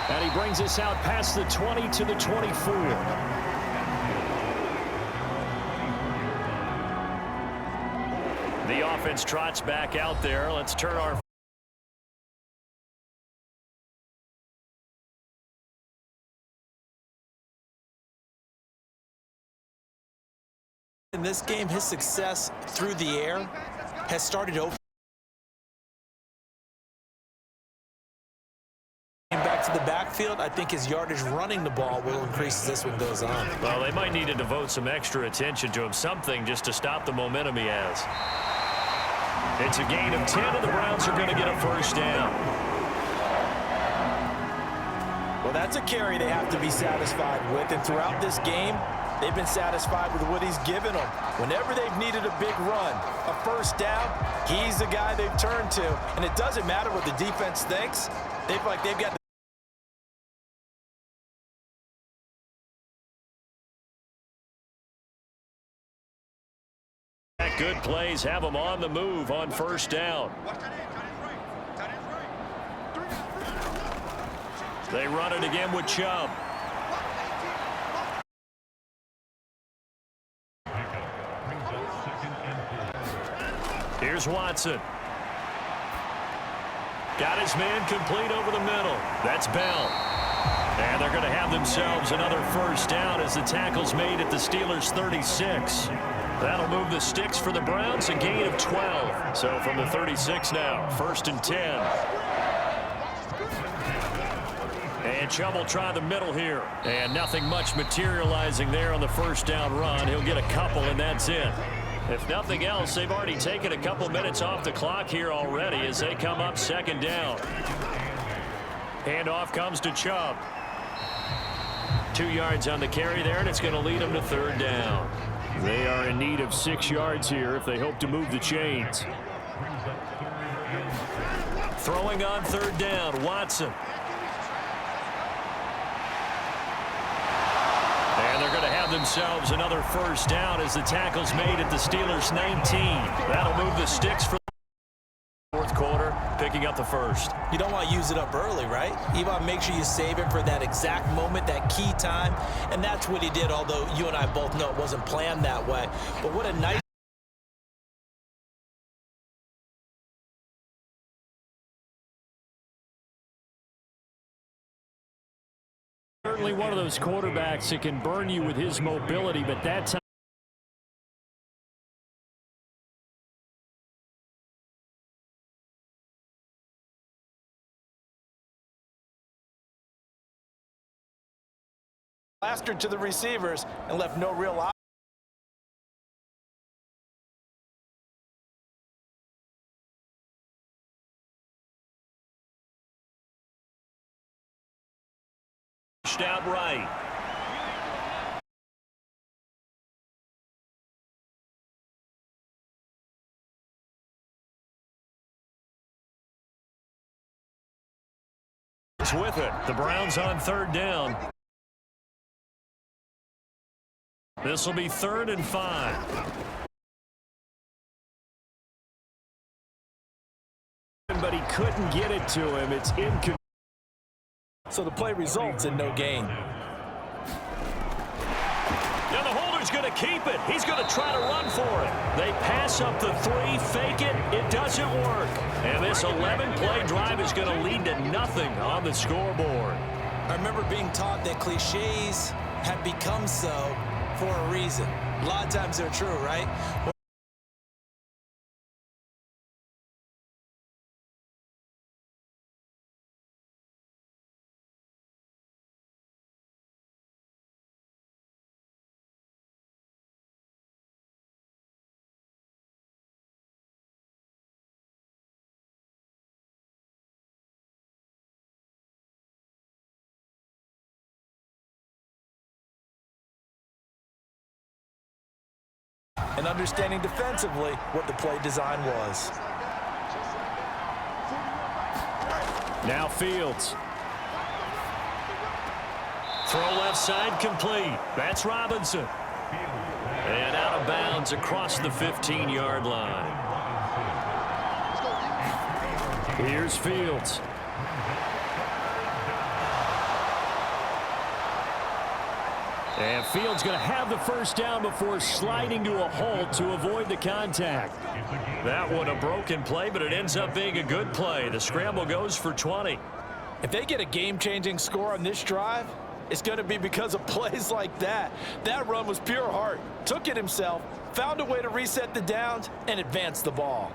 Speaker 2: And he brings us out past the 20 to the 24. The offense trots back out there. Let's turn our
Speaker 3: in this game, his success through the air has started over. Back to the backfield, I think his yardage running the ball will increase as this one goes on.
Speaker 2: Well, they might need to devote some extra attention to him, something just to stop the momentum he has. It's a gain of 10, and the Browns are going to get a first down.
Speaker 4: well, that's a carry they have to be satisfied with, and throughout this game, they've been satisfied with what he's given them. Whenever they've needed a big run, a first down, he's the guy they've turned to. And it doesn't matter what the defense thinks. They've got
Speaker 2: good plays have them on the move on first down. They run it again with Chubb. Here's Watson. Got his man complete over the middle. That's Bell. And they're going to have themselves another first down as the tackle's made at the Steelers' 36. That'll move the sticks for the Browns, a gain of 12. So from the 36 now, first and 10. And Chubb will try the middle here. And nothing much materializing there on the first down run. He'll get a couple, and that's it. If nothing else, they've already taken a couple minutes off the clock here already as they come up second down. Handoff comes to Chubb. 2 yards on the carry there, and it's going to lead them to third down. They are in need of 6 yards here if they hope to move the chains. Throwing on third down, Watson. And they're going to have themselves another first down as the tackle's made at the Steelers' 19. That'll move the sticks for the fourth quarter. picking up the first.
Speaker 3: You don't want to use it up early, right? You want to make sure you save it for that exact moment, that key time. And that's what he did, although you and I both know it wasn't planned that way. But what a nice...
Speaker 2: Certainly one of those quarterbacks that can burn you with his mobility, but that time...
Speaker 4: Plastered to the receivers and left no real option.
Speaker 2: Out right. It's with it. The Browns on third down. This will be 3rd and 5. But he couldn't get it to him. It's incomplete.
Speaker 4: So the play results in no gain.
Speaker 2: Now the holder's going to keep it. He's going to try to run for it. They pass up the 3, fake it. It doesn't work. And this 11-play drive is going to lead to nothing on the scoreboard.
Speaker 3: I remember being taught that cliches have become so for a reason. A lot of times they're true, right?
Speaker 4: And understanding defensively what the play design was.
Speaker 2: Now Fields. Throw left side complete. That's Robinson. And out of bounds across the 15-yard line. Here's Fields. And Fields going to have the first down before sliding to a halt to avoid the contact. That one a broken play, but it ends up being a good play. The scramble goes for 20.
Speaker 4: If they get a game-changing score on this drive, it's going to be because of plays like that. That run was pure heart. Took it himself, found a way to reset the downs, and advance the ball.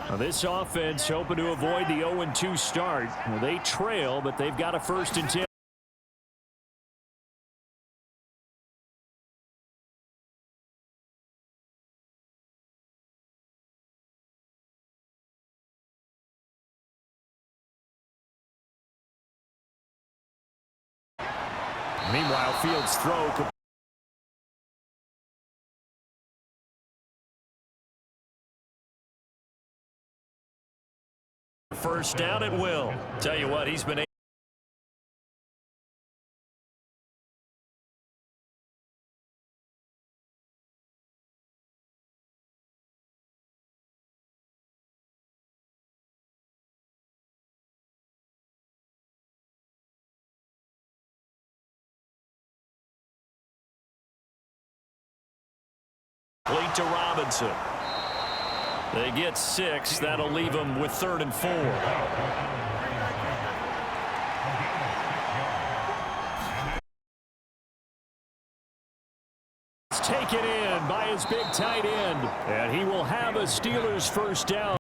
Speaker 2: Now this offense hoping to avoid the 0-2 start. Well, they trail, but they've got a 1st and 10. Meanwhile, Fields' throw. First down at will. Tell you what, he's been able. Complete to Robinson. They get 6. That'll leave them with 3rd and 4. It's taken in by his big tight end. And he will have a Steelers first down.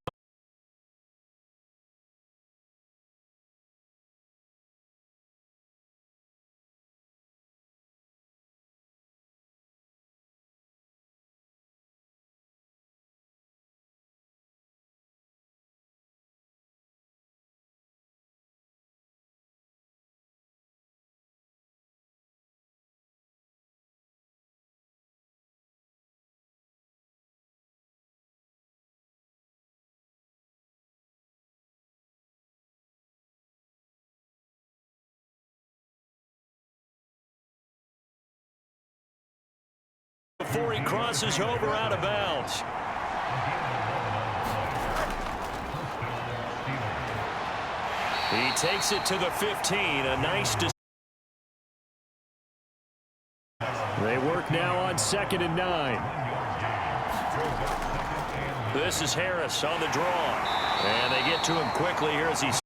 Speaker 2: before he crosses over out of bounds. He takes it to the 15. A nice decision. They work now on 2nd and 9. This is Harris on the draw. And they get to him quickly here as he's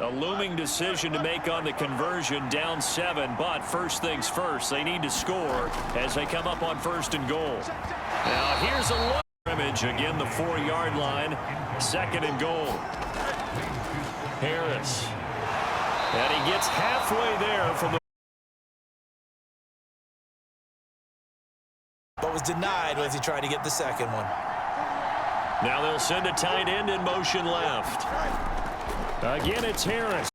Speaker 2: a looming decision to make on the conversion, down 7, but first things first, they need to score as they come up on 1st and goal. Now here's a look scrimmage, again the 4-yard line, 2nd and goal. Harris, and he gets halfway there from the
Speaker 3: But was denied as he tried to get the second one.
Speaker 2: Now they'll send a tight end in motion left. Again, it's Harris.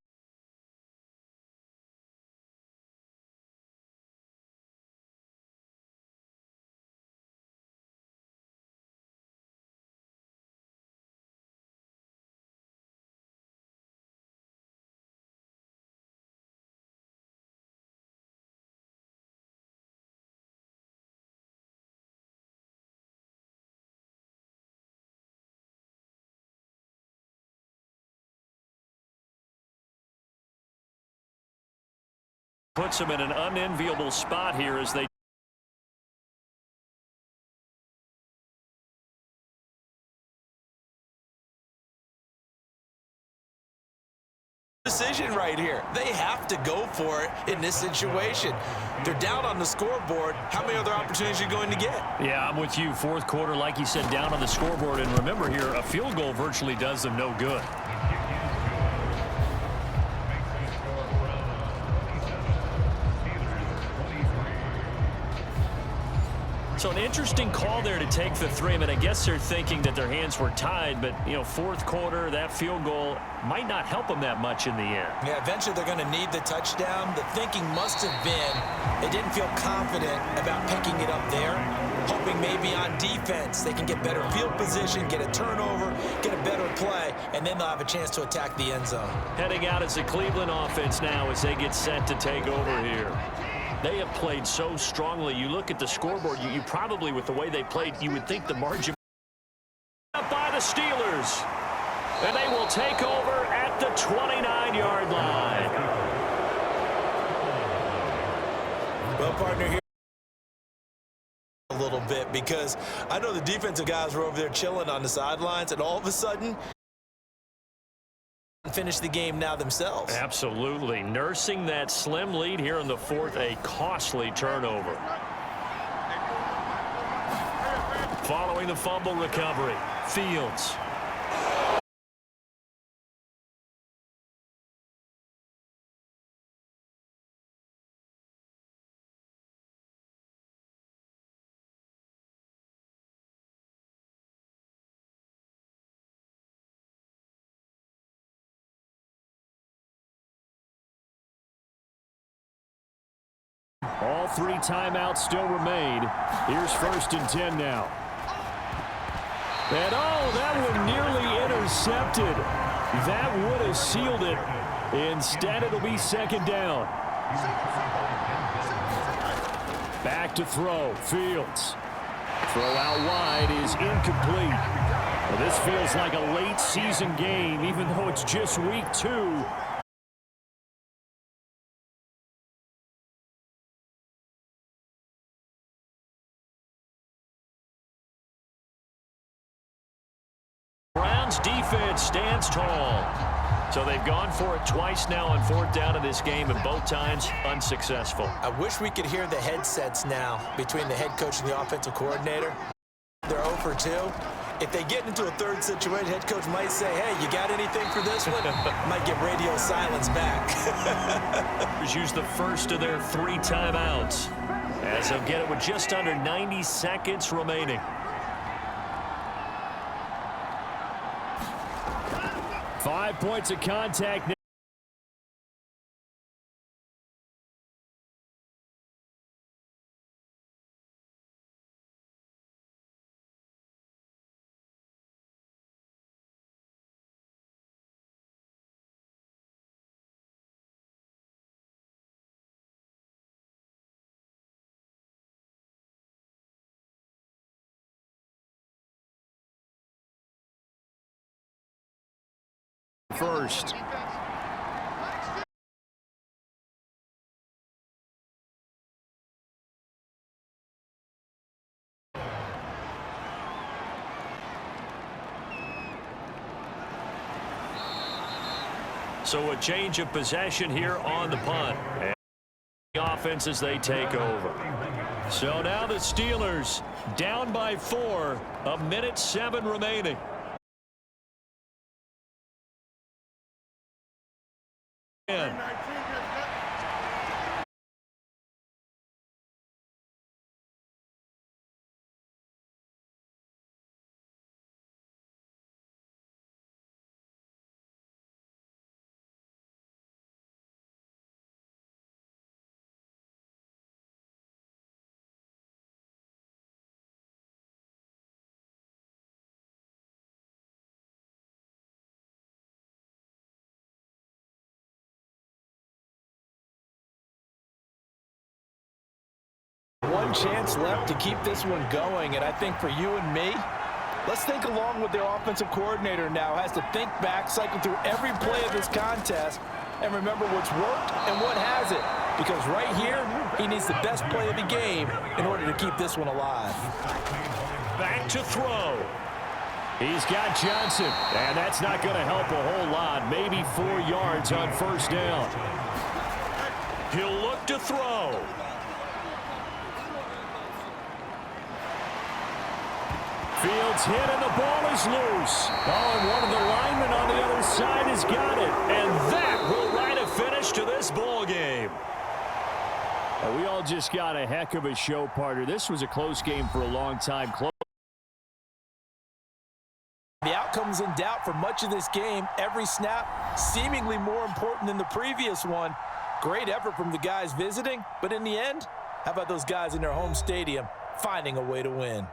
Speaker 2: Puts them in an unenviable spot here as they
Speaker 3: decision right here. They have to go for it in this situation. They're down on the scoreboard. How many other opportunities are you going to get?
Speaker 2: Yeah, I'm with you. 4th quarter, like you said, down on the scoreboard. And remember here, a field goal virtually does them no good. So an interesting call there to take the 3. I mean, I guess they're thinking that their hands were tied, but, you know, 4th quarter, that field goal might not help them that much in the end.
Speaker 3: Yeah, eventually they're going to need the touchdown. The thinking must have been they didn't feel confident about picking it up there, hoping maybe on defense they can get better field position, get a turnover, get a better play, and then they'll have a chance to attack the end zone.
Speaker 2: Heading out as the Cleveland offense now as they get set to take over here. They have played so strongly. You look at the scoreboard, you probably, with the way they played, you would think the margin up by the Steelers. And they will take over at the 29-yard line.
Speaker 3: Well, partner, here a little bit because I know the defensive guys were over there chilling on the sidelines, and all of a sudden finish the game now themselves.
Speaker 2: Absolutely. Nursing that slim lead here in the 4th, a costly turnover. Following the fumble recovery, Fields. All 3 timeouts still remain. Here's 1st and 10 now. And oh, that one nearly intercepted. That would have sealed it. Instead, it'll be 2nd down. Back to throw. Fields. Throw out wide is incomplete. Well, this feels like a late season game, even though it's just week 2. Browns defense stands tall. So they've gone for it twice now on 4th down in this game, and both times unsuccessful.
Speaker 3: I wish we could hear the headsets now between the head coach and the offensive coordinator. They're 0 for 2. If they get into a third situation, head coach might say, hey, you got anything for this one? Might get radio silence back.
Speaker 2: Use the first of their 3 timeouts as they'll get it with just under 90 seconds remaining. Five points of contact. First. So a change of possession here on the punt. And the offense as they take over. So now the Steelers down by 4, 1:07 remaining.
Speaker 4: One chance left to keep this one going, and I think for you and me, let's think along with their offensive coordinator now. Has to think back, cycle through every play of this contest, and remember what's worked and what hasn't. Because right here, he needs the best play of the game in order to keep this one alive.
Speaker 2: Back to throw. He's got Johnson, and that's not going to help a whole lot. Maybe 4 yards on first down. He'll look to throw. Fields hit and the ball is loose. Oh, and one of the linemen on the other side has got it. And that will write a finish to this ball game.
Speaker 7: We all just got a heck of a show, partner. This was a close game for a long time.
Speaker 4: The outcome's in doubt for much of this game. Every snap seemingly more important than the previous one. Great effort from the guys visiting, but in the end, how about those guys in their home stadium finding a way to win?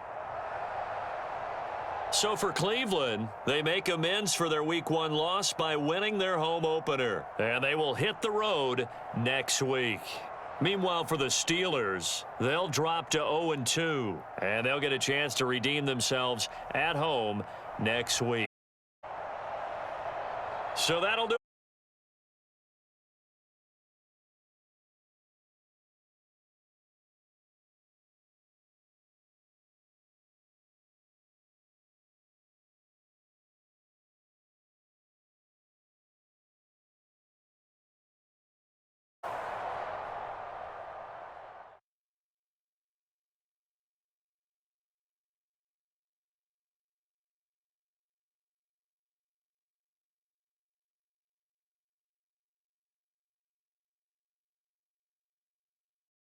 Speaker 2: So for Cleveland, they make amends for their Week 1 loss by winning their home opener. And they will hit the road next week. Meanwhile, for the Steelers, they'll drop to 0-2. And they'll get a chance to redeem themselves at home next week. So that'll do